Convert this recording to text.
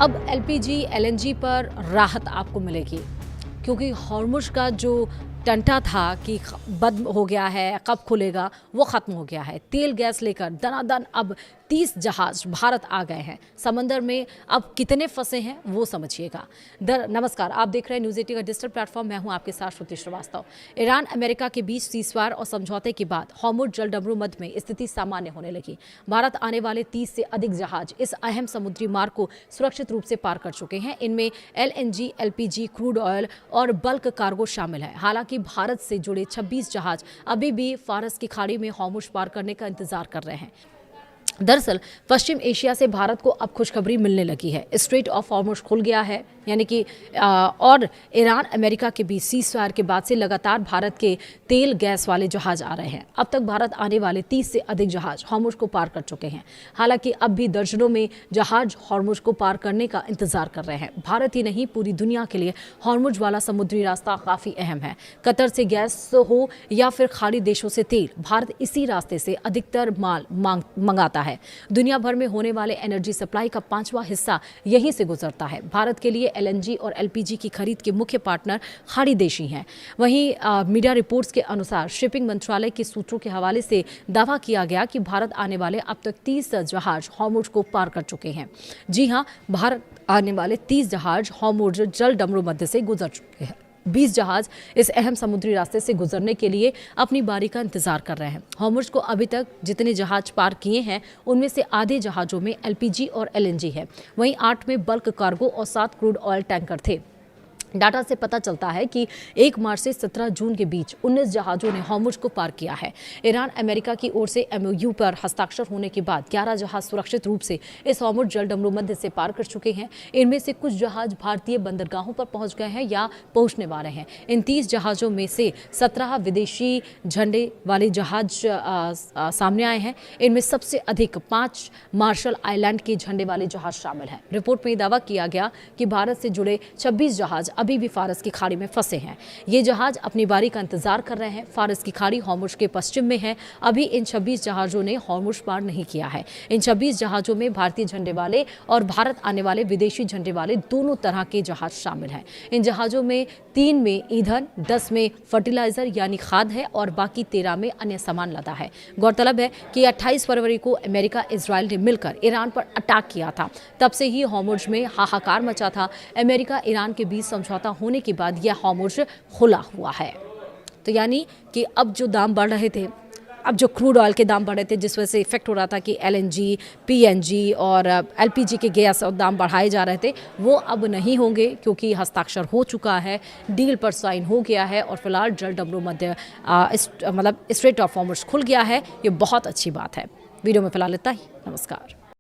अब LPG, LNG पर राहत आपको मिलेगी क्योंकि हॉर्मुज़ का जो टंटा था कि बंद हो गया है, कब खुलेगा, वो ख़त्म हो गया है। तेल गैस लेकर दनादन अब 30 जहाज भारत आ गए हैं। समंदर में अब कितने फंसे हैं वो समझिएगा। नमस्कार, आप देख रहे हैं न्यूज़ 18 का डिजिटल प्लेटफॉर्म। मैं हूं आपके साथ श्रुति श्रीवास्तव। ईरान अमेरिका के बीच सीज़फायर और समझौते के बाद हॉर्मुज़ जलडमरू मध्य में स्थिति सामान्य होने लगी। भारत आने वाले 30 से अधिक जहाज इस अहम समुद्री मार्ग को सुरक्षित रूप से पार कर चुके हैं। इनमें एलएनजी, एलपीजी, क्रूड ऑयल और बल्क कार्गो शामिल है। हालांकि भारत से जुड़े 26 जहाज अभी भी फारस की खाड़ी में हॉर्मुज़ पार करने का इंतजार कर रहे हैं। दरअसल पश्चिम एशिया से भारत को अब खुशखबरी मिलने लगी है। स्ट्रेट ऑफ हॉर्मुज़ खुल गया है, यानी कि और ईरान अमेरिका के बीच सीज़फायर के बाद से लगातार भारत के तेल गैस वाले जहाज आ रहे हैं। अब तक भारत आने वाले 30 से अधिक जहाज हॉर्मुज़ को पार कर चुके हैं। हालांकि अब भी दर्जनों में जहाज हॉर्मुज़ को पार करने का इंतजार कर रहे हैं। भारत ही नहीं, पूरी दुनिया के लिए हॉर्मुज़ वाला समुद्री रास्ता काफ़ी अहम है। कतर से गैस हो या फिर खाड़ी देशों से तेल, भारत इसी रास्ते से अधिकतर माल मंगाता है। दुनिया भर में होने वाले एनर्जी सप्लाई का 5वां हिस्सा यहीं से गुजरता है। भारत के लिए एलएनजी और एलपीजी की खरीद के मुख्य पार्टनर खाड़ी देश ही हैं। वहीं मीडिया रिपोर्ट्स के अनुसार शिपिंग मंत्रालय के सूत्रों के हवाले से दावा किया गया कि भारत आने वाले अब तक 30 जहाज हॉर्मुज़ को पार कर चुके हैं। जी हां, भारत आने वाले 30 जहाज हॉर्मुज़ जलडमरू मध्य से गुजर चुके हैं। 20 जहाज इस अहम समुद्री रास्ते से गुजरने के लिए अपनी बारी का इंतजार कर रहे हैं। हॉर्मुज़ को अभी तक जितने जहाज पार किए हैं उनमें से आधे जहाजों में एलपीजी और एलएनजी है। वहीं 8 में बल्क कार्गो और 7 क्रूड ऑयल टैंकर थे। डाटा से पता चलता है कि 1 मार्च से 17 जून के बीच 19 जहाज़ों ने हॉर्मुज़ को पार किया है। ईरान अमेरिका की ओर से एमओयू पर हस्ताक्षर होने के बाद 11 जहाज सुरक्षित रूप से इस हॉर्मुज़ जलडमरू मध्य से पार कर चुके हैं। इनमें से कुछ जहाज भारतीय बंदरगाहों पर पहुंच गए हैं या पहुंचने वाले हैं। इन 30 जहाज़ों में से 17 विदेशी झंडे वाले जहाज सामने आए हैं। इनमें सबसे अधिक 5 मार्शल आइलैंड के झंडे वाले जहाज शामिल हैं। रिपोर्ट में दावा किया गया कि भारत से जुड़े 26 जहाज अभी भी फारस की खाड़ी में फंसे हैं। ये जहाज अपनी बारी का इंतजार कर रहे हैं। फारस की खाड़ी हॉर्मुज़ के पश्चिम में है। अभी इन 26 जहाज़ों ने हॉर्मुज़ पार नहीं किया है। इन 26 जहाज़ों में भारतीय झंडे वाले और भारत आने वाले विदेशी झंडे वाले दोनों तरह के जहाज शामिल हैं। इन जहाज़ों में 3 में ईंधन, 10 में फर्टिलाइजर यानी खाद है और बाकी 13 में अन्य सामान लदा है। गौरतलब है कि 28 फरवरी को अमेरिका, इजराइल ने मिलकर ईरान पर अटैक किया था। तब से ही हॉर्मुज़ में हाहाकार मचा था। अमेरिका ईरान के बीच समझौता होने के बाद यह हॉर्मुज़ खुला हुआ है। तो यानी कि अब जो दाम बढ़ रहे थे, अब जो क्रूड ऑयल के दाम बढ़ रहे थे, जिस वजह से इफेक्ट हो रहा था कि एलएनजी, पीएनजी और एलपीजी के गैस और दाम बढ़ाए जा रहे थे, वो अब नहीं होंगे क्योंकि हस्ताक्षर हो चुका है, डील पर साइन हो गया है और फिलहाल जलडमरू मध्य मतलब स्ट्रेट ऑफ हॉर्मुज़ खुल गया है। ये बहुत अच्छी बात है। वीडियो में फिलहाल इतना ही। नमस्कार।